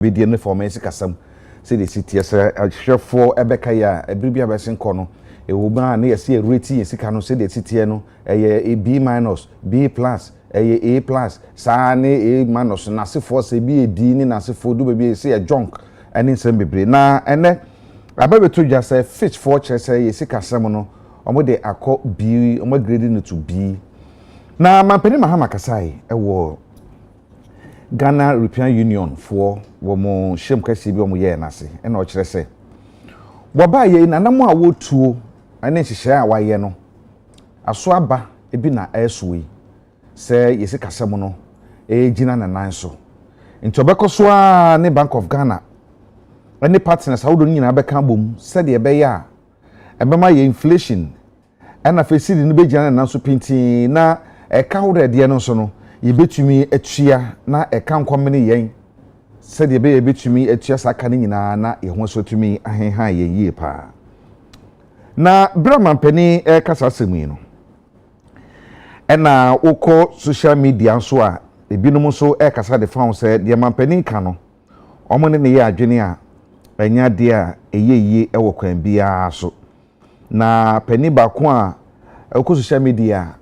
Video no for Messi Casam, say the city as a chef for Ebekaya, a Bribia Bessin Corner, a woman near see a rating, a Sicano, say the city, a B minus, B plus, a plus, Sane, A minus, Nasi Force, a B, a Dean, Nasi for do be say a junk, and in some baby. Now, and then I better to just say fish for chess, a Sicasamono, or what they are called B, or what grading to B. Now, my penny Mahama Kasai, a war. Ghana European Union for womo shem kwesi bi omo ye nase e na o kire se woba ye nanamo a wotuo ane hihye a waye no aso aba ebi na esuwi se yesi kasem no gina na nan so nti obekoso a ne Bank of Ghana ane partners how do nyina beka bom se de ebe ya ebema ye inflation ana fesi de no be gina na nan so pinti na eka ho de no so no yebetumi atua na eka nkwamene yen se de be yebetumi atua saka ne nyina na ehwo so tumi ahenha yen yie pa na brahman pani kasa semu no ena woko social media so a ebinom so kasa de fa se de man pani ka no omo ne ye adwene a enya de a eyeye ewo kwan bia so na pani ba ko a woko social media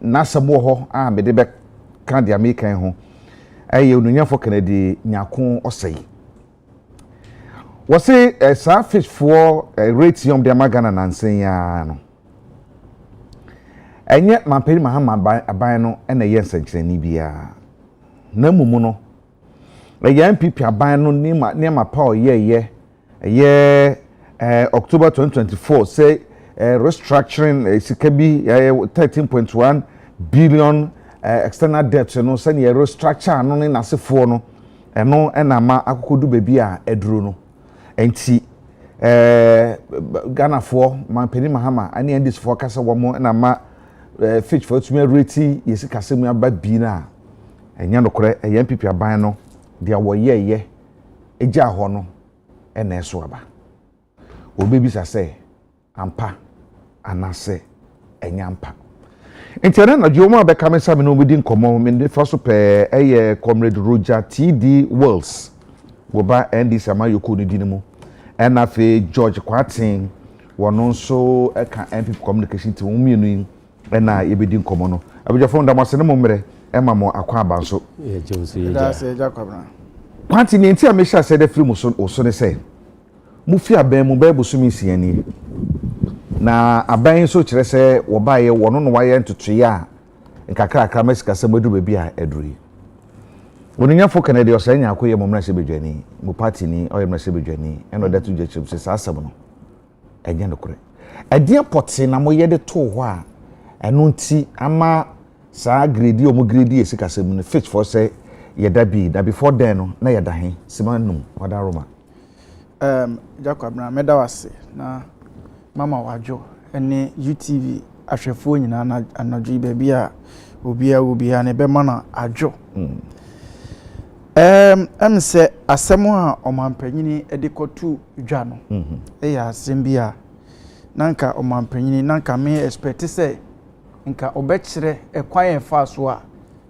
nasamo ho a me de be kan de American ho aye onunyafo Kennedy nyako osei wo se sa fish for rate yom de magana nansen ya no enye mamperi mahama aban no na ye nsankyerani bia na mumu no ya MPP aban no ni ma pa ye October 2024 say restructuring sikabi 13.1 billion external debt no say ne restructure no ne nasefo no eno na ma akokodu bebi a eduro no enti Ghana for mampeni mahama ani endis for kasa womo na ma fitch for tumi rate yesi kasemu aba bi na enya no kore MPP aban no de awoye eja ho no na eso aba obebi sa say ampa anase enyampa entiana na jomo abeka me sabe no bidi nkomo me de faso pe eye comrade Roger TD Wells wo ba NDC amayoko ni dinimu ena fe George Kwatin wono nso eka MPP communication team mienu ena yebidi nkomo no abujafo ndamase ne momre ema mo akwa abanso da se Jacobna Kwatin enti a me sha se de free muso oso ne se mu fi aban mu ba busumi siani na aban so kire se wo baye wono no waye ntotoye a nkakra akra mesika se modu bebi a eduri wonunyafo Kennedy osanya akoye momna se bedwani mu party ni oyemna se bedwani eno datu jechim se sasem no enye nokore ade poti na mo yede to ho a eno nti ama sa grade o mo grade esika se mu no fit for say yeda bi da before then no na yeda hen simanum wada roma Jacob na medawase na mama wajo ene UTV ahwefo nyina na anadwo baby a obia ne be mana ajo se asemo a omampanyini edikotu dwa no ya asem bia nanka omampanyini nanka me expect se nka obekire ekwan efa so a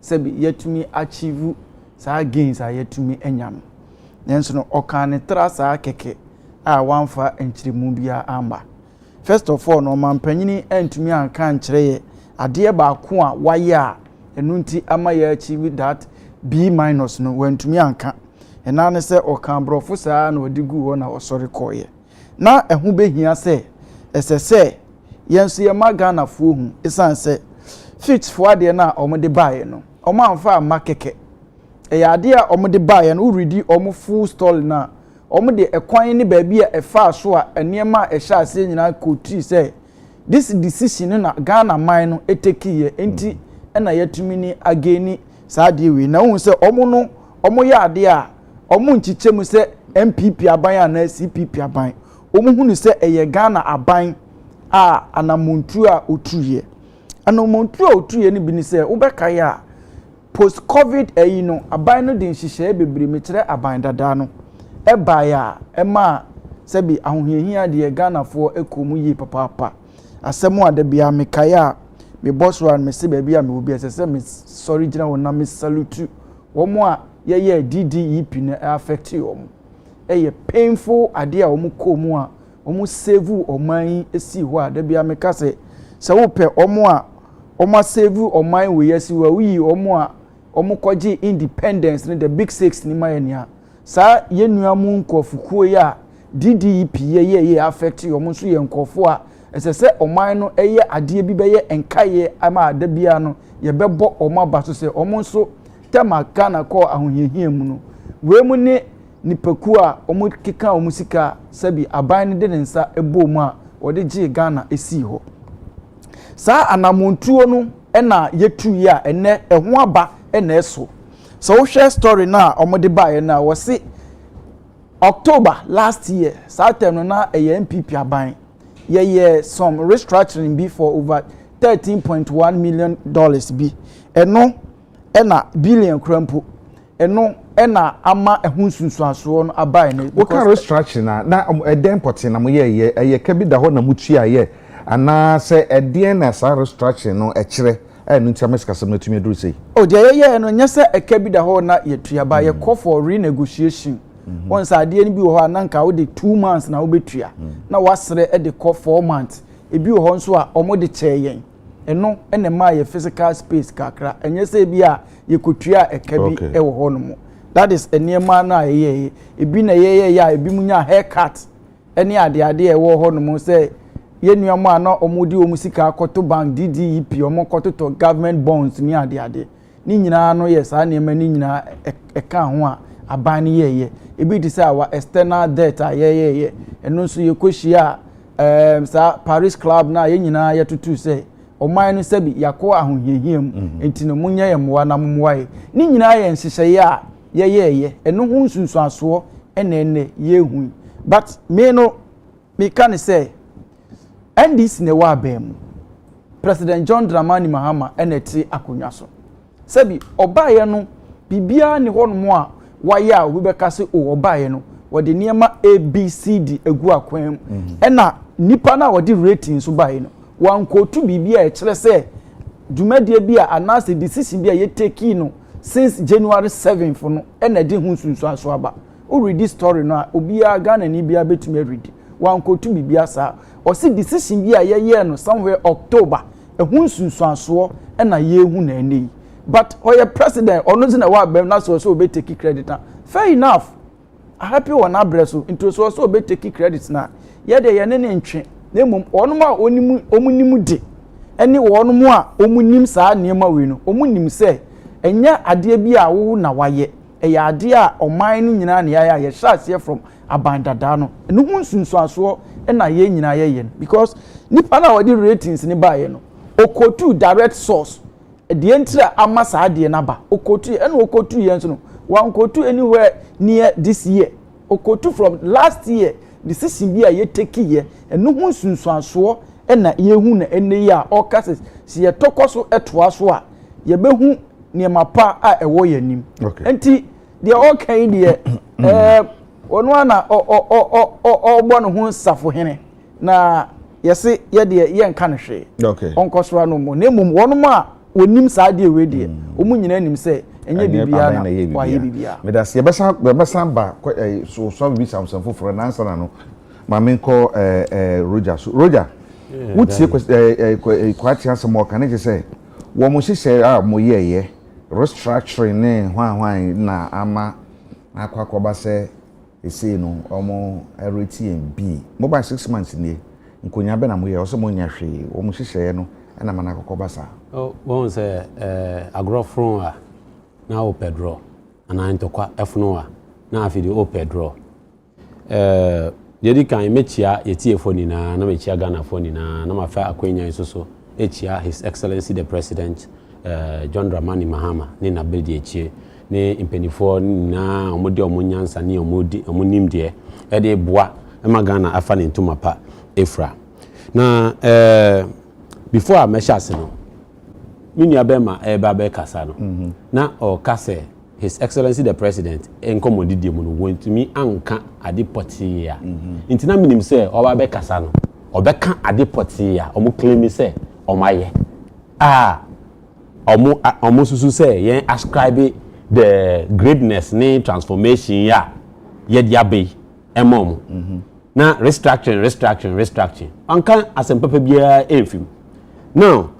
se bi yatumi achieve sa gains a yatumi anyam nenso no okane tra sa keke a wanfa enchirimu bia amba. First of all, no mampanyini entumi anka nkyereye ade ba ko a waye a enu nti ama ya achieve that B minus no wentumi anka ena ne se okan brofo saa na odigu ho na osori koye na ehu behia se esese yenso ye magana fo hu isan se fit fo ade na omode bae no omo anfa makeke ya ade a omode bae no uridi omo full stall na omode ekwan ni baabi a efa so a enema ehya ase nyina kotri se this decision na Ghana man no etekiye enti na yatumi ni ageni saade we na hu se omo ya ade a omo nchichemu se MPP aban na CPP aban omo hu ni se eye Ghana aban a anamuntu a otuye anamuntu a otuye ni bi ni se ubeka ya post covid no aban no de nhihye bebre metire aban dada no eba ya ema se bi ahohiahia de Ghana fo ekomu yi papa asemu ade bia mekaya me boss wan me se bia me obi ese me sorry gina wona me salute wo mo a ye DDEP na affect you painful ade a omu komu a omu save oman esi ho a da bia meka se wo pe omu save oman we yesi wa wi omu koji independence ne the big six ni mayenia sa ye nuamu nkofukuo ya DDEP ye affect omu so ye nkofo a esese oman no eye ade bi be ye enkaye ama ada bia no ye bebo omu abaso se omu so tema Ghana ko ahohihia mu no we mu ne nipaku a omu keka omu sika sabi aban ne de nsa ebo mu a wode gi Ghana esi ho sa anamontuo no na yetu ya ene eho aba na eso so wo share story na omu de bae na wo se October last year sa time na MPP aban ye some restructuring be for over $13.1 million bi eno na billion krampo eno na ama ehunsunsuaso no abai ne because restructuring na eden potin na mo ye ka bi da ho na mutua ye ana se eden na sa restructuring no ekire enu ntia mesikasem na tumi duru sei o de ye no nyese eka bi da ho na ye tua ba ye call for renegotiation once ade ni bi ho ananka wo de 2 months na wo betua na wasere e de call 4 months e bi ho nso a omo de cheyen eno ene ma ye physical space kakra enyese bi a ye kotua eka bi e wo ho no mo that is eniema na ye ebi na ye ya ebi munya haircut eni ade e wo ho no mo say ye nuama na omudi omusika akoto bank DDEP omo koto to government bonds ni ade ni nyina no yes a niema ni nyina eka ho a aban ni ye ebi di say our external debt a ye eno nso ye kohia sa Paris club na ye nyina ye tutu say oman no sabi yakọ ahohiahiem enti no munya ye moa na moae ni nyina ye nhyehyeye a ye eno hu nsunsuaso ene ye hu but me can say ndis ne wa bem President John Dramani Mahama eneti akonwa so sabi obaye no bibia ne hono a waye a we beka se obaye no wode niema ABCD egu akwan ena nipa na wode rating so baye no wan kotu bibia e kire se dwumadie bia anase decision bia ye take no since January 7th no ena de hu sunsu aso aba o read this story no obia Ghana ni bia betumi read wan kotu bibia sa o si decision bia ye no somewhere October e hu sunsu aso ena ye hu na ene but oye president ono zina wa bem na so be take credit na fair enough happy one abreso into so be take credit na ye de ye ne ntwe na mum onum a omunim de ene wonum a omunim saa niema we no omunim se enya ade bi a wo na waye eya ade a oman no nyina na ya ye shase from abandada no ene hu nsunsuaso na ye nyina ye because nipa na wodi ratings ni bae no okotu direct source the entire ama saa de na ba okotu ene okotu ye nso no wan kotu anywhere near this year okotu from last year decision bi a ye take ye eno hu nsunsuaso na ye hu na ene ya okase si ye tokoso etoaso a ye behu niema pa a ewo yanim enti de okay de onu ana ogbo no hu safo hene na yese ye de ye nka no hwe onkoso no mo na mum wonu ma onim saa de we de omu nyina nim se enye bibia na wa ye bibia me da se besa ba so bi samson foforo na answer na no ma me nko Roger wutie kwati answer mo kan je say wo mo hyehyɛ a mo ye restructuring ne hwan na ama akwakoba se ese no omo RTMB mo ba 6 months nie nkonya be na mo ye o so mo nya hwe wo mo hyehyɛ no na mana akwakoba sa won say agrofron a na o pedro ana ntokwa efuno a na afidi o pedro yedi kan mechia yetiefo ni na mechia Ghana fo ni na mafa akwenya so echia His Excellency the President John Dramani Mahama ni na bedi echie ni impenifo na omode omunyansa ni omunim de e de boa ema Ghana afa ni ntuma pa efra na before ameshase no minia bema eba be kasa no na o kase His Excellency the President enkomodidie mu no wontumi anka adipoti ya ntina minim se oba be kasa no obeka adipoti ya omo claim se omaye omo susu se yen ascribe the greatness ne transformation ya ye dia be emom na restructuring anka asempapa bia enfim now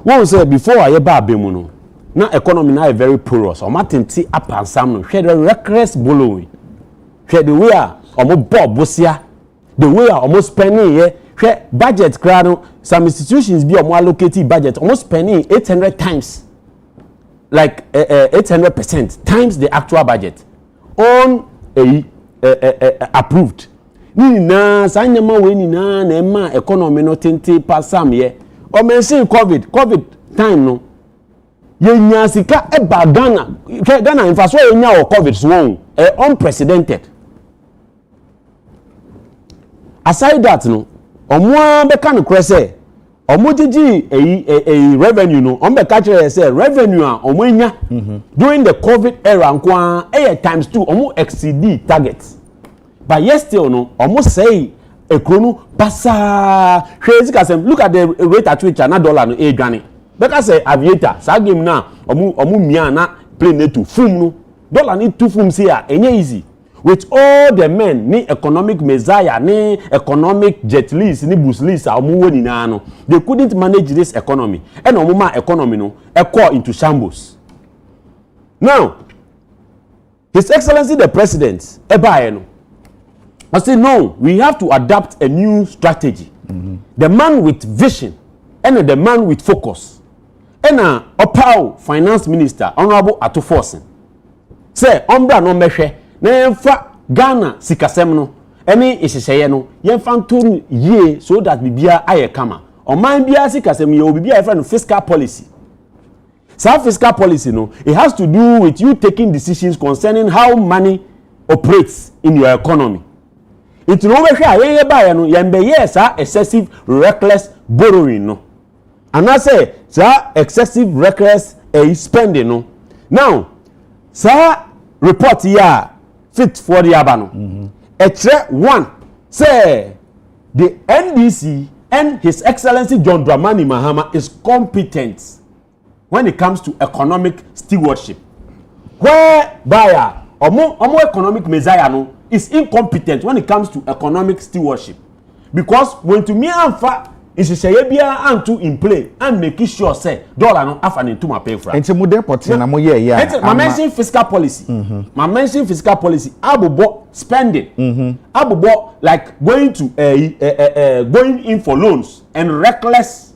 one say before aye ba abemu no na economy na very porous o matenti apansam no hwe the reckless borrowing hwe the way a omo bob bosia the way a omo spending ye hwe budget kra no some institutions be omo allocate budget omo spending 800 times like 800% times the actual budget on approved ni na sanyama we ni na ema economy no tente pasam ye o mention covid time no yenya sika eba Ghana infaso yenya o covid so unprecedented. Aside that no omo be kan kure say omo gigi a revenue no omo be ka kire say revenue a omo enya during the covid era nko times 2 omo exceed target but yes still no omo say ekro no pasa hwezi kasem look at the rate at which na dollar no dwane because say aviator sa game na omo mia na plane to fum no dollar ni to fum say enye easy with all the men ni economic messiah ni economic jet lease ni bus lease omo woni na no they couldn't manage this economy and omo ma economy no call into shambles. Now His Excellency the President ebaye no I say no, we have to adapt a new strategy. The man with vision and the man with focus. And Opao Finance Minister Honorable Atuforsen say ombra no mehwe na yemfa Ghana sikasem no ene ihyehyeye no yemfa nto ye so that bibia aye kama. Oman bia sikasem ye obibia e friend fiscal policy. Some fiscal policy no, it has to do with you taking decisions concerning how money operates in your economy. It no we hwa ye ba no yembe yes excessive reckless borrowing no. And I say excessive reckless spending no. Now sir report here fit for the abano. One say the NDC and His Excellency John Dramani Mahama is competent when it comes to economic stewardship. Where buyer omo economic messiah no is incompetent when it comes to economic stewardship. Because when to me anfa ishiseye bia antu in play and make sure say dollar no afa into my pay for. Enti mo deport na mo ye ya. Ma mention fiscal policy. Ma mention fiscal policy abubo spending. Abubo like going to going in for loans and reckless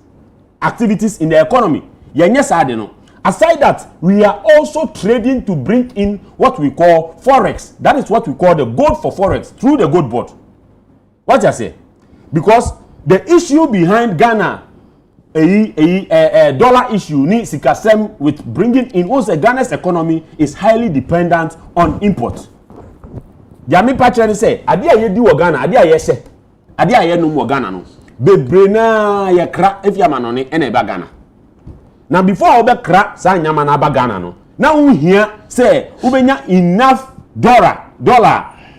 activities in the economy. Yenye sade no. Aside that, we are also trading to bring in what we call forex. That is what we call the gold for forex through the gold board. What I say? Because the issue behind Ghana, dollar issue, ni sikasem with bringing in also Ghana's economy is highly dependent on import. Jami Patrick say, "Adia ye di wo Ghana, adia ye se, adia ye no mo Ghana no. Bebre na ye kra if ya manone ene ba Ghana." Now before obe kra sa nyama na ba Ghana no. Now we hear say ubenya enough dollar.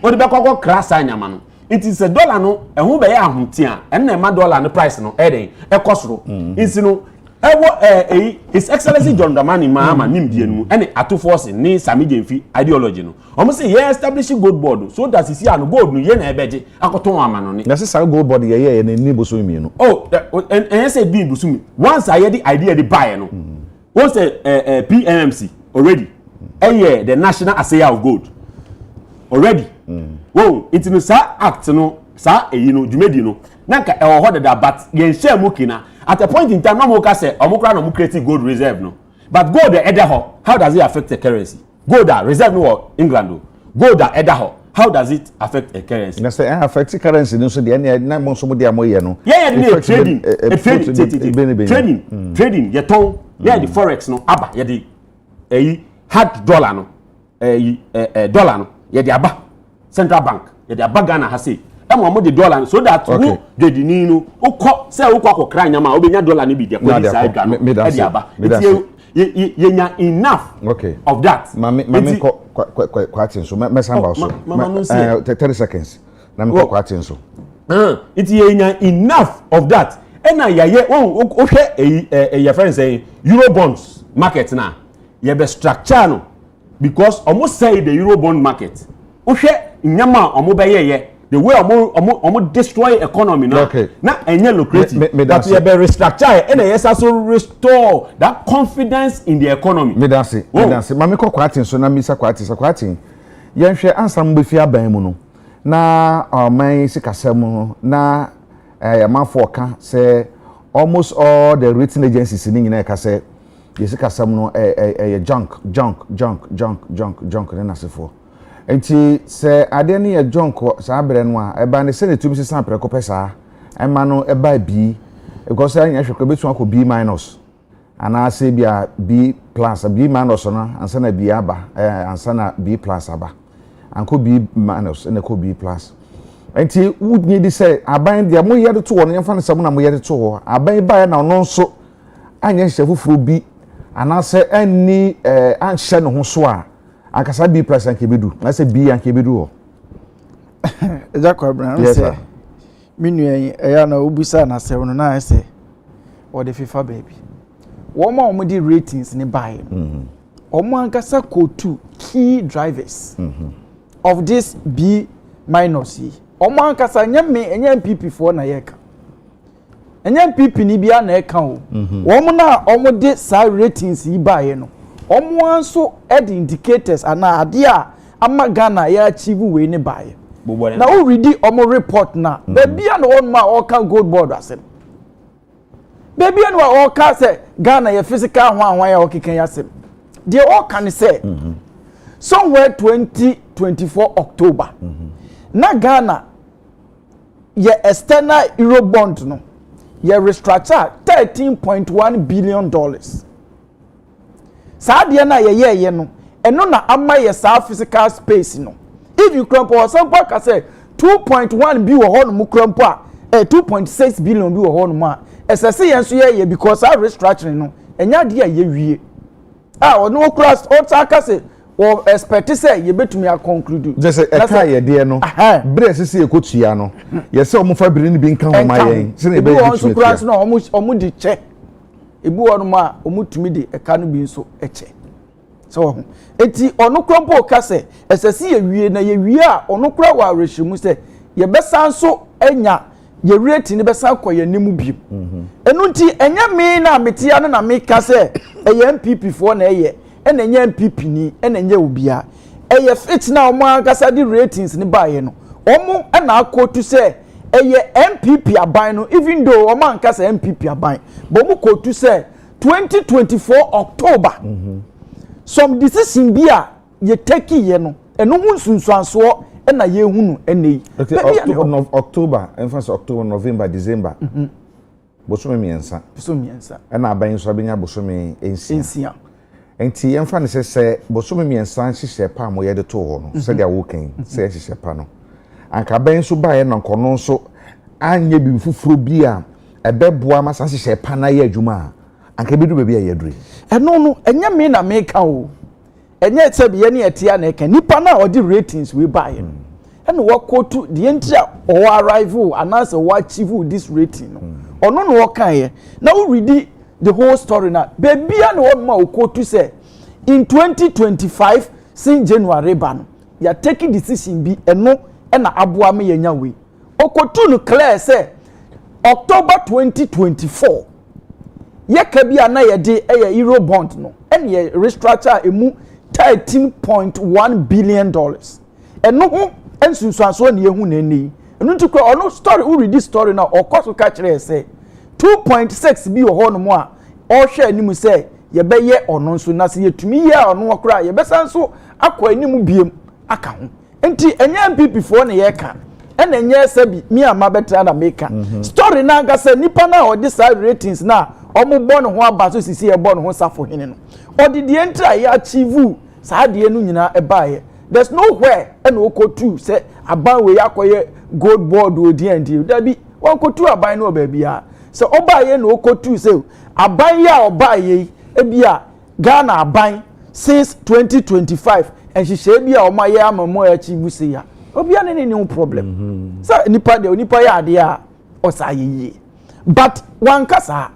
Odi be kokko kra sa nyama no. It is a dollar no ehun be ya ahuntia en na ma dollar no price no eden ekosoro. Insi no ewo His Excellency John Dramani Mahama nimdie no ene Atuforsen ni Sami Jemfi ideology no. Omo say ye establish gold board so that is here no gold no ye na ebeje akoton ama no ne. Na say gold board ye na ni boso mi no. Oh and say bi busumi. Once I hear the idea the buy no. Once PMMC already the National Assessor of Gold already. Whoa, it's no sa act no sa no jumedi no. Nanka e ho da but yen share mu kina at a point in time no mo ka say omukra no mu create gold reserve no. But gold the edaho, how does it affect the currency? Gold reserve no England no. Gold edaho, how does it affect a currency? Na say affect the currency no so de na mo so mo de amoye no. Yeah, trading. Trading, ye ton, yeah the forex no aba, ye the hard dollar no. Dollar no, ye the aba. Central Bank, ye the aba Ghana ha say. Emo the dollar so that who the no ukọ say ukọ kra nyama obenya dollar no bi de ko inside Ghana. E the aba. Ye nya enough of that. Mami kwatin so me samba so 30 seconds na me kwatin so it ye nya enough of that and na ye o hwe your friend say euro bonds market na ye be structure no because almost say the Eurobond market. Ohwe nyama omobeyeye the way omo destroy economy now. Okay. Na enye lucrative. But we be restructure and yes also restore that confidence in the economy. Me dance. Mami ko kwatin so na misa kwatin. Yenhwe ansam befi aban mu no. Na man sikasem na yamafo ka say almost all the rating agencies in nyina ka say yesikasem no junk na nasefo. Enti se ade ne ye jonko sa abere no a eba ne se ne tumi sisan preko pesa ema no eba bi because anya hwekọ betu akọ B- ana se bia B+ B- no ansa na B aba ansa na B+ aba anko B- ene ko B+. Enti wudni di se aban dia mo yede to wo no yemfa ne sam na mo yede to ho aban ba na no nso anya hye fufuru bi ana se anni anhye ne ho so a akasa B+ anke bedu na se B anke bedu ho Ejako Abraham say minuen eya na obusa na se wono na say o de FIFA baby wo di ratings ni buy omo ankasa ko two key drivers of this B- yi omo ankasa enya MPP for na yeka enya MPP ni bia na eka o wo na omo de sa ratings yi buy no omo anso ed indicators ana ade a ama Ghana ya achieve we ni buy na o read omo report na baby an on ma o kan gold board asem baby an wa o ka say Ghana ya physical hwan ya o kikan asem they all can say somewhere 2024 October na Ghana ya external euro bond no ya restructure $13.1 billion sa de na ye no eno na ama ye sa physical space no if you crampo or some ka say 2.1 bi wo ho no mu crampo a 2.6 billion bi wo ho no ma esese yen so ye because our restructuring no enya de ye wie no cross o taka say o expect say ye betumi a conclude just eka ye de no bre sese e kotua no ye se omo fa bire ni bi nka ho ma yen se na e be betumi cross no omo di che ebu wo no ma omo tumi de eka no bi nso eche so eti ono krompo ka se esese ye wie na ye wie a ono kra wa reshimu se ye besa nso enya ye rate ni besa koye nimu bi enu nti enya me na metia no na me ka se eye MPP fo na eye ena enya MPP ni ena enya obia eye fit na omo agasa di ratings ni baye no omo na akotu se eye MPP aban no even though omo anka se MPP aban but omo kotu se 2024 October some decision bi a ye take ye no eno hu nsunsuanso na ye hunu enei October emphasis October November December bosome miensa na aban so abenya bosome ensia enti yemfa ne se bosome miensa hihye pa mo ye de to ho no se dia wo kan se hihye pa no anka aban so ba ye na nkono nso anye bi fufuro bi a ebeboa masa hihye pa na ye adwuma anka bedu be bi ye dure eno no enya me na me ka o enya etsabi ye ne etia na eka nipa na odi ratings we buy eno wo quote the entire or arrival announce or achieve this rating no ono no wo kan ye na we read the whole story na baby and one ma quote say in 2025 since January ban ya taking decision bi eno na aboa me yenya we okotu no clear say October 2024 ye ka bi ana ye de euro bond no ene ye restructure emu $13.1 billion eno ho ensunsuanso na yehu na eni enu ntukọ ono story we read this story na okoso ka kire say 2.6 bi ho no mo a o hwe animu say ye be ye ono nso na se yetumi ye ono okra ye be sanso akọ animu biem aka ho enti enya MPP fo na ye ka ena enya sabi mi ama betra na meka story na ga say nipa na o this ratings na omo bon ho aba so sisi e bon ho safo hene no odi de entra ya achieve sa de enu nyina e baaye there's nowhere ena okotu say aban we yakoye gold board odi andi da bi won kotu aban no ba bia say obaaye na okotu say aban ya obaaye e bia Ghana aban since 2025 and she say bia o ma ye amamo achieve say ya obia ne no problem so nipa ya ade a osaye but one kasa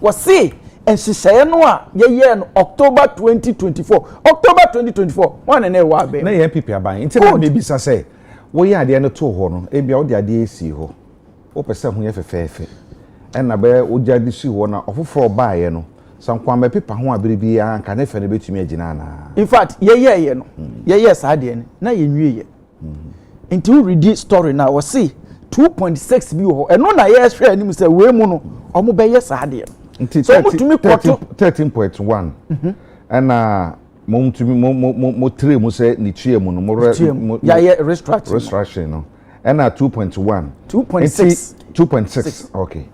was say and she say no ye no October 2024 one na wa be na ye MPP aban nti na me bisa say wo ye ade no to ho no e bia wo de ade esi ho wo pese ho ye fefefe en na be wo jade si ho na ofoforo ba ye no sankwa me pepa ho abere bi ya nka ne fe ne betumi agina na in fact ye no ye sa ade ne na ye nwie ye nti we read this story now we see 2.6 bi ho eno na ye hwe anim say we mu no omo be ye sa ade nti so mutumi kwoto 13.1 ana mo tre mo say ni tue mu no mo ya ye restructuring no ana 2.1 2.6 okay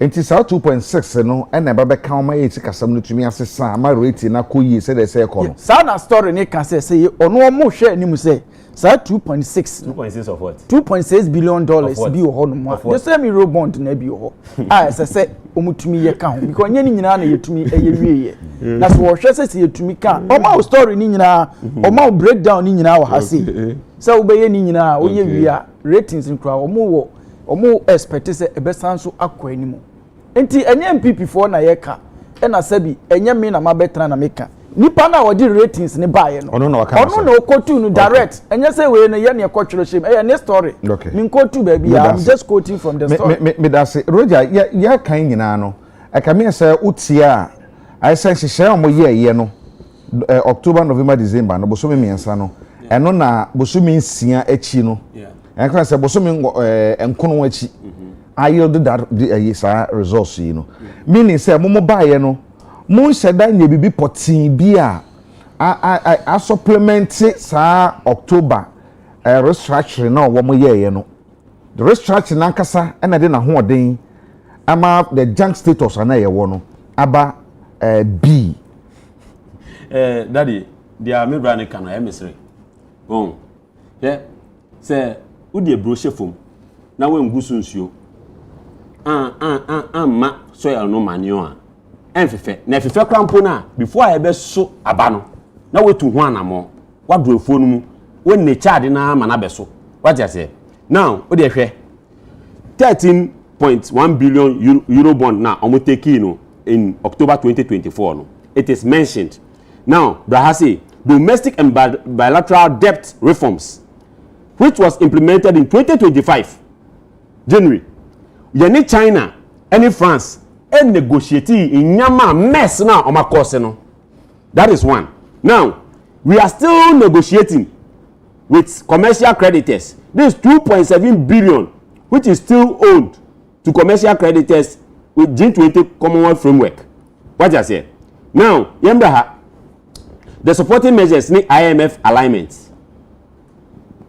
enti sa 2.6 no ana ba ka ma ye tikasam no tumi asesa ma rate na koyi say dey say e kono sa na story ni kan say ono mo hwe anim say sa 2.6 of what 2.6 billion dollars bi ho no mo the same euro bond na bi ho say omutumi ye ka ho because nya ni nyina na yetumi eye wieye na so wo hwe say yetumi ka o story ni nyina o breakdown ni nyina wo ha say wo be ye ni nyina wo ye wia ratings nkra o mo expect say e be sanso akwa animu enti enye MPP for na ye ka e na sabi enye me na mabetra na meka nipa na wodi ratings ni bae no ono na okotu no direct enye say we no ye na ekotwero shem e ne story min kotu ba bi I'm just quoting from the story me da say Roger ya kan nyina no e ka me say utia I say hihye omo ye no October November December no boso me miensa no eno na boso me nsia achi no en kan say boso me enkono achi ayo the sa resource you know meaning say mo bae no mo sheda nya bibi potin bi a supplement sa October restructuring na wo mo ye no the restructuring nankasa na de na ho oden ama the junk status na ye wo no aba B daddy dia me bra ne kan na emesre bon ye say wo de brochure fom na we ngusu nsuo ma soil no manure enfefe na efefe krampo na before I be so aba no na wetu ho anamo wado efuo no mu we ne charge na ma na be so what you say now o de hwe 13.1 billion euro bond na omo take no in October 2024 no it is mentioned now Brahasi domestic and bilateral debt reforms which was implemented in 2025 January yani China and France and negotiating in Nyama mess now on my course no. That is one. Now we are still negotiating with commercial creditors. This 2.7 billion which is still owed to commercial creditors with G20 Commonwealth framework. What I say? Now, the supporting measures need IMF alignment.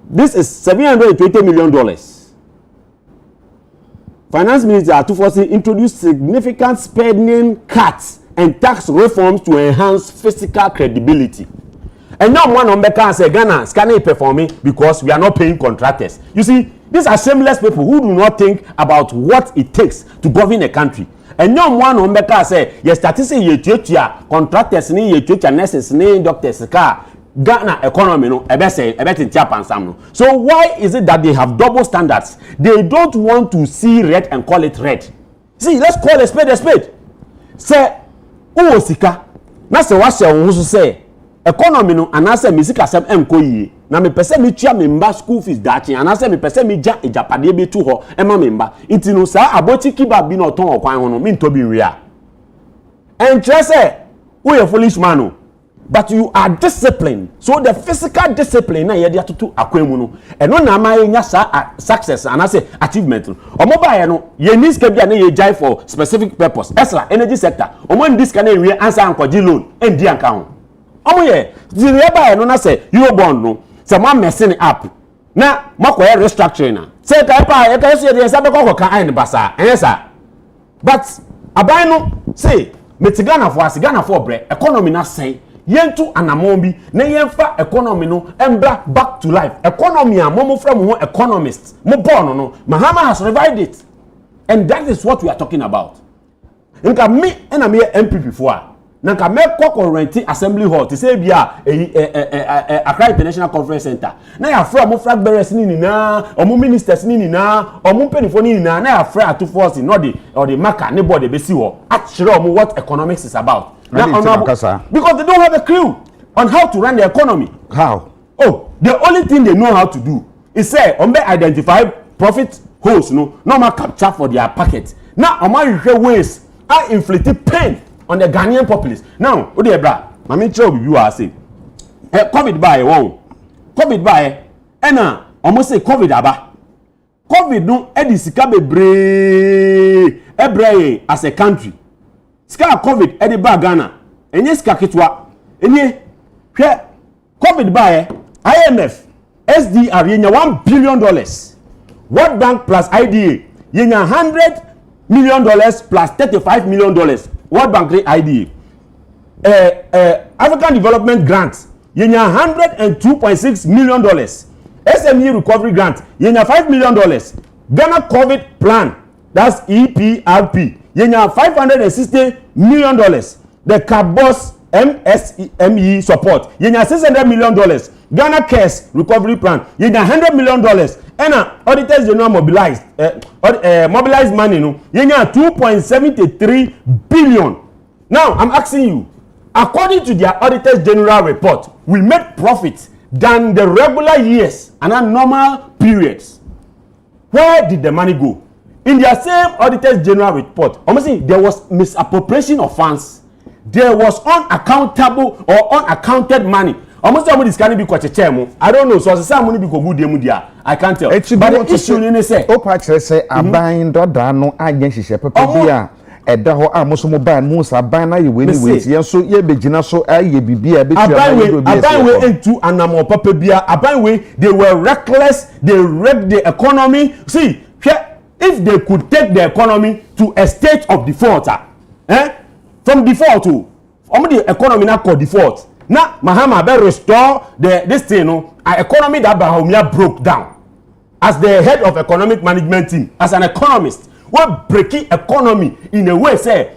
This is $720 million. Finance Minister Atufosi introduced significant spending cuts and tax reforms to enhance fiscal credibility. And now one on Becca say Ghana scanning performing because we are not paying contractors. You see, these are shameless people who do not think about what it takes to govern a country. And now one on Becca say yes, statistics ye contractors ni ye nurses ni doctors car Ghana economy no ebe tiapansam no. So why is it that they have double standards? They don't want to see red and call it red. See, let's call a spade a spade. Say o sika na se wa hye wo so say economy no anase misika sem enko yie na me pese me tua me mba school fees dachi anase me pese me ja ejapade be tu ho ema me mba enti no sa abochi kiba bi no ton okwan ho no me ntobi wi and say we a foolish man no. But you are disciplined. So the physical discipline na yedi atutu akwemu no eno na ma enya success and I say achievement. Omo ba ye no ye need ka bia na ye jai for specific purpose. Extra energy sector. Omo ndis ka na we answer ankoji loan endi anka ho. Omo ye di re ba ye no na say euro bond no say ma messing up. Na makoye restructuring na. Say ka pa ye ka so ye say be ko kan an basa. Ensa. But aban no say metigana for bre economy na say yentu anamombi na yenfa economy no embra back to life economy a momo from ho economist mo born no Mahama has revived it and that is what we are talking about nka me na me MPP for nanka mekọ current assembly hall to say bia Accra International Conference Center na ya fra mo flag bearers ni na omo ministers ni na omo penifo ni na ya fra to force no the or the marker ne board be si ho actually omo what economics is about because they don't have a clue on how to run the economy. How? Oh, the only thing they know how to do is say identify profit holes no normal capture for their packet. Now omo ways are inflicting pain on the Ghanaian populace. Now, what do bra? Mami tell you are say. COVID by one. COVID by na almost say COVID aba. COVID no e di sika bebre ebre as a country. Sika COVID e di ba Ghana. Enye sika ketwa. Enye hwe COVID by IMF SDR yenya $1 billion. World Bank plus IDA yenya $100 million plus $35 million. World Bank IDA. African Development Grant yenya $102.6 million. SME Recovery Grant yenya $5 million. Ghana COVID Plan, that's EPRP, yenya $560 million. The Cabos MSME support yenya $600 million. Ghana Cares Recovery Plan yenya $100 million. And auditors general mobilized money no yenya $2.73 billion. Now I'm asking you, according to their auditors general report, we made profit than the regular years and normal periods. Where did the money go? In their same auditors general report, I'm saying there was misappropriation of funds. There was unaccountable or unaccounted money. Almost somebody is can't be quite a chairman. I don't know. So some money be good demudia. I can't tell. But the issue in say, Opa say a buying dada no agency shepherd bia. Eda ho amoso mo ban mo sa ban na ye we ni we ye so ye begina so aye bibia be aban we into anamo papa bia aban we they were reckless, they wrecked the economy. See, if they could take the economy to a state of default, from default to the economy na called default. Now Mahama be restore this thing economy that Bahomia broke down. As the head of economic management team, as an economist, what breaking economy in a way say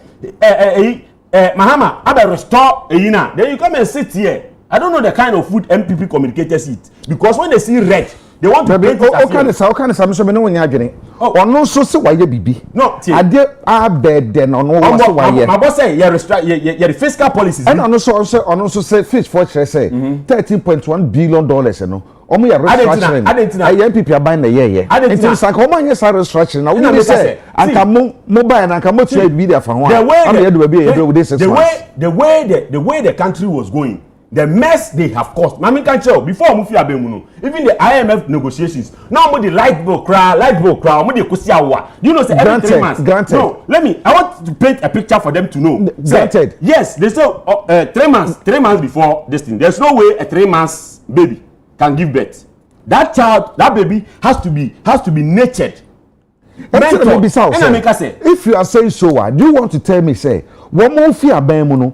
Mahama abe restore yina. Then you come and sit here. I don't know the kind of food MPP communicators eat, because when they see red, they want to paint it as o kan say me no nya adwene. Ono so se waye bibi. No, ade abeden ono wo so waye. My boss say your fiscal policies. And ono so say fish for say $13.1 billion no. Omo ya restructuring. MPP aban na ye. Until sanka omo anya sa restructuring na we say anka mobile na anka mo try bi dia fa ho. The way the country was going, the mess they have caused. Mami can tell before Mufi Abemuno, even the IMF negotiations. Now the light bill cry, the kusiawa. You know, say every 3 months. Granted. No, I want to paint a picture for them to know. Granted. Yes, they say 3 months before this thing. There's no way a 3 months baby can give birth. That child, that baby has to be nurtured. If you are saying so, do you want to tell me say government is continuous.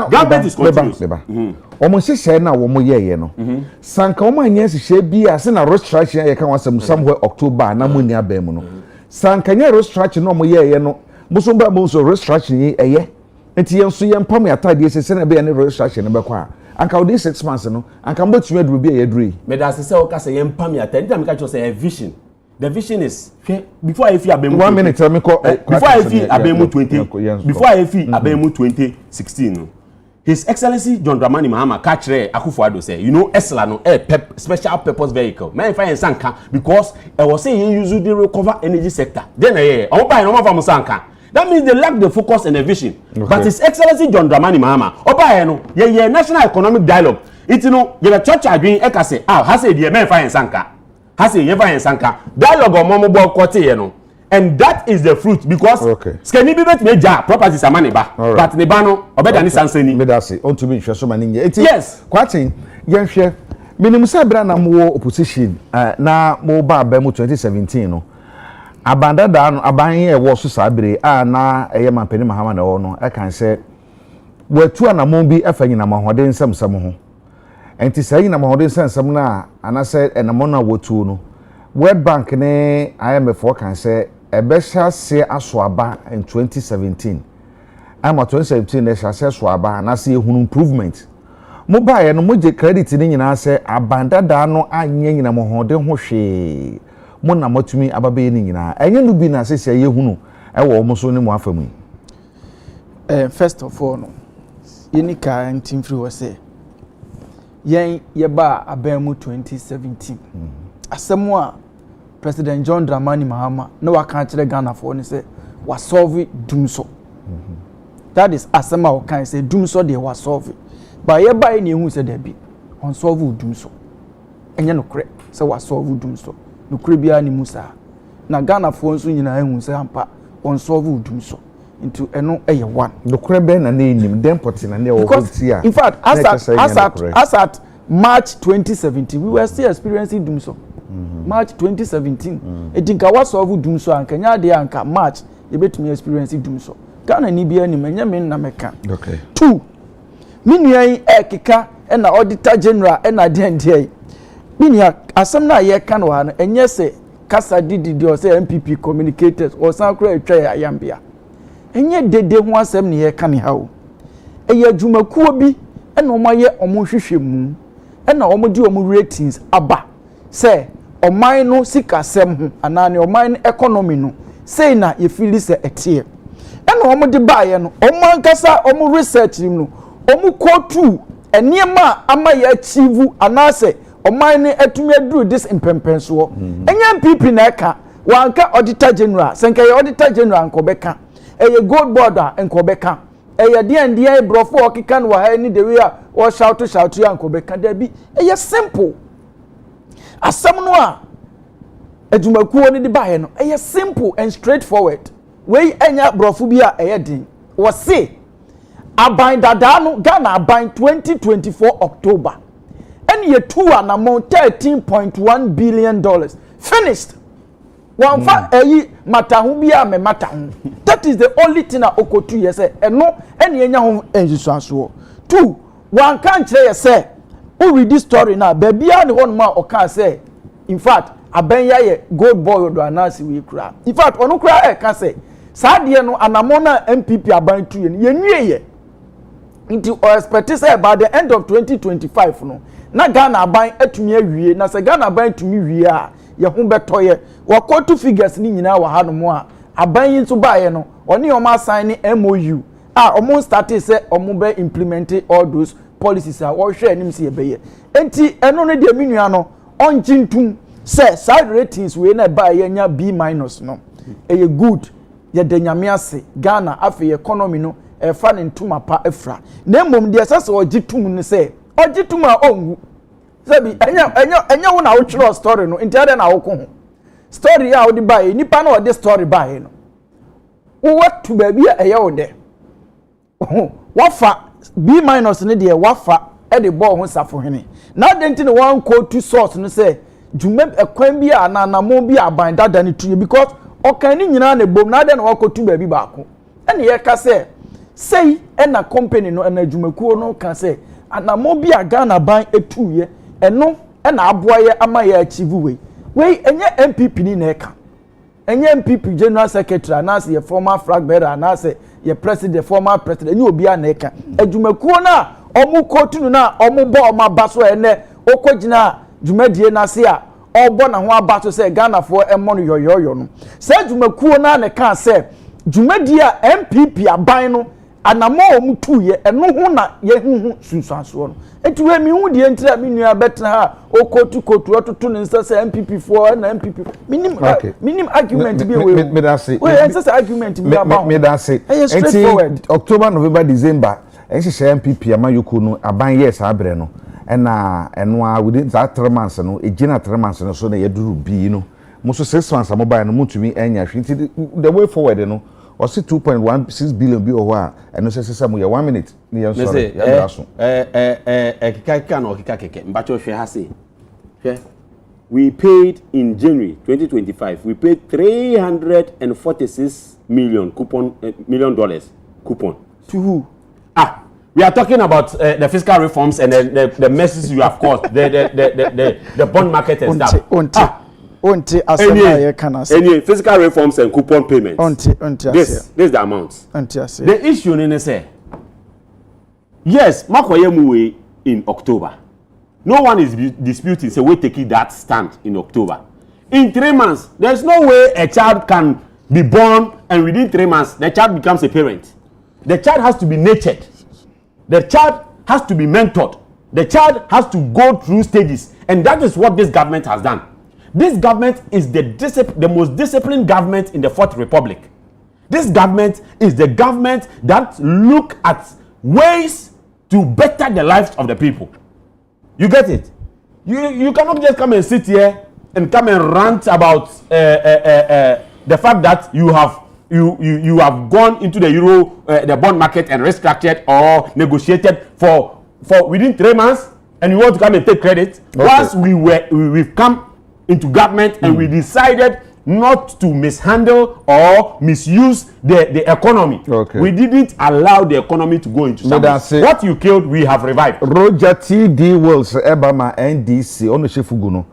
Government is continuous. Almost say na wo mo ye no. Sanka wo manya sihye bia se na restructuring ye kan wasam somewhere October na muni abam no. Sanka nya restructuring no mo ye no. Muso ba mo so restructuring eye. Enti ye so ye mpam atade se na be ye restructuring be kwa. Anka within 6 months no. Anka mbo tumi aduru bia ye duru. Me da se o ka se ye mpam atade. Enti am ka cho say a vision. The vision is before I feel Abemu 1 minute me call before I feel Abemu 20 before I feel Abemu 2016 His Excellency John Dramani Mahama catch Akufo-Addo say you know Esla no special purpose vehicle man find sanka because I was saying you use the recover energy sector then buy no from sanka. That means they lack the focus and the vision. Okay. But His Excellency John Dramani Mahama oba no ye national economic dialogue it no ye church agreeing e ka say ha say the man find sanka has a yever and sanka dialogue on momo kote no, and that is the fruit because skeni bi bet meja properties amane ba but ne ba no obeda ni sansani me da say on to be hwe so mani nye yes kwatin ye hwe minimum say bra na mo opposition na mo ba mu 2017 no abanda da no aban ye wo so sabere na eye mampeni Mahama na wo no e kan say watu anamon bi afanyina mahode nsam ho. Enti say na mahode nsam na anase enamo na wotu no World Bank ne IMF kan say ebesha se aso aba in 2017 I'm at 2017 na success so aba na say ehunu improvement mo bae no mo je credit ni nyina say abanda da no anye nyina mo hode ho hwe mo na matumi ababe ni nyina enye no bi na say yehunu e wo mo so ni mo afamu first of all no yenika antim free was say yen ye ba abamu 2017 asemu a President John Dramani Mahama no waka kire Ghana for ni say wa solve dumso that is asema o kan say dumso dey wa solve but ye ba ni ehu say there be on solve dumso enye no kre say wa solve dumso no kre bia ni musa na Ghana for nso nyina ehu say ampa on solve dumso into eno eye one no kre be na na enim dem poti na na wo tia in fact as at March 2017 we were still experiencing dumso March 2017 etinka wa solve dumso anka nya de anka March you betumi experience dumso Ghana ni bia ni menye men na meka okay 2 minuan ekeka na auditor general na de minia asem na ye ka no ha no enye se kasa didi o se MPP communicators o san kra etwa ayambia enye dede ho asem ne ye ka ne ha o eye adwumakuo bi na omaye omohwehwemu na omodi omo ratings aba se oman no sikasem ho anane oman economy no say na ye feel se etie na omodi baaye no oman kasa omo research no omo kotu eniema ama ye achieve anase oman ne atumi aduru this impempenso enya MPP na eka wanka auditor general senka ye auditor general nkobeka eye gold border nkobeka eye die brofo okika no ha ni the way o shout ya nkobeka da bi eye simple asem no a adwumakuo ni de baaye no eye simple and straightforward wey enya brofo bi a eye din wo se aban dada no Ghana aban 2024 October and ye two amount $13.1 billion finished one fa matahu bia me matahu that is the only thing that okotu ye say eno ene enya ho ensusuaso two one kan kire ye say who read this story now bebia ne won ma o kan say in fact abenya ye gold boy do anasi we kura in fact onu kura e kan say saade no anamona MPP aban tu ye nwie ye into expect say by the end of 2025 no na Ghana aban atumi awie na se Ghana aban atumi wie a ye ho betoye wakotu figures ni nyina wa ha no mo a aban yin so baaye no oni o ma sign ni MOU a o mo start say o mo be implement all those policies a wo hwe anim se ye beye enti eno no de minua no onjintum say side ratings we na baaye nya B- no eye good ye de nyame ase Ghana afi economy no e fa ne ntuma pa efra na mom de sase ogitum ne say ogitum a ongu sabi enya wo na wo twiro story no enti na wo ko ho story a wo di bae nipa na wo de story bae no wo watu ba bia eye wo de wafa B- ne de wafa e de ball ho safo hene na denti ne wan ko to source no say dwuma ekwan bia na mo bia aban dada ne tuye because okan ni nyina na bom na de na wakotu ba bi baako ene ye ka say ena company no ena dwumakuo no ka say anamo bia Ghana ban etuye eno ena aboaye ama ya achieve we enye MPP ni na eka enye MPP general secretary anase ye former flag bearer anase ye president former president enye obi na eka adwumakuo na omu kotu na omu bo oma baso ene okogina dwumadie na se a obo na ho abaso se Ghana for emo no yoyoyo no se adwumakuo na ne ka se dwumadie a MPP aban no anamo omutuye eno ho na ye hu sunsuanso no enti we mi hu die ntira mi nua betra ha okotu ototo ne nsa se MPP4 na MPP minim argument bi we me da say we nsa argument bi about me da say enti October November December ehye MPP amayoko no aban yes abre no na eno a within that 3 months no ejina 3 months no so na yeduru bi no mo so 6 months amobile no mutumi enya hwenti the way forward no or see 2.16 billion bi o wa eno se mo ye 1 minute ni yan so ya braso kika no kika mbacho hwe ha se hwe we paid in January 2025 we paid $346 million million coupon to who we are talking about the fiscal reforms and the messes you have caused the bond market and stuff onti asema ye kana se any physical reforms and coupon payments. Onti This is the amount. Onti ase. The issue in say, yes, Makoyemuwe in October. No one is disputing, say we taking that stand in October. In 3 months, there's no way a child can be born and within 3 months, the child becomes a parent. The child has to be nurtured. The child has to be mentored. The child has to go through stages. And that is what this government has done. This government is the most disciplined government in the Fourth Republic. This government is the government that look at ways to better the lives of the people. You get it? You cannot just come and sit here and come and rant about the fact that you have gone into the the bond market and restructured or negotiated for within 3 months, and you want to come and take credit. Okay. Once we've come into government and we decided not to mishandle or misuse the economy. Okay. We didn't allow the economy to go into something. What you killed, we have revived. Roger T.D. Wills, Ebama NDC, Onoshe Fuguno,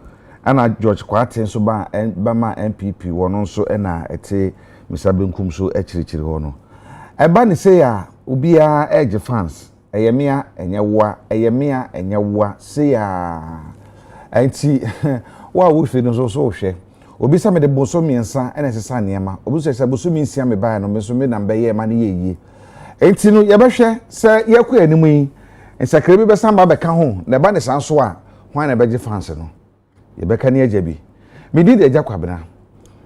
and George Kwaten Soba, and Bama MPP, one also, and Ete, Mr. Benkum so Echirichiri Hono. Ebani say ya, Ubia Edge fans, Eyemia, Eyemia, say ya, Enti, wa we feel no so share. Obi sa me de boso miensa ena sesa niema obi so boso miensia me baa no me so me na mbe ma ne ye enti no ye behwe se ye kwa animu yi ensakre bi besan ba beka ho na ba ne san so a hwan na beje fans no ye beka ne agya bi me di de agya kwabena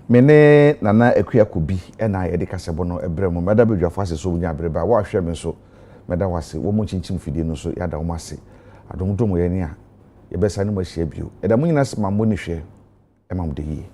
me ne nana akua kobi ena ye de kasebo no ebre mu meda be dwafo ase so bunya breba wa hwe me so meda wase wo mu chinchim fidie no so ya da wo mase adom dom ye ne a ye besa ne mo hye bio eda mu nyina se mammo ne hwe e mam de yi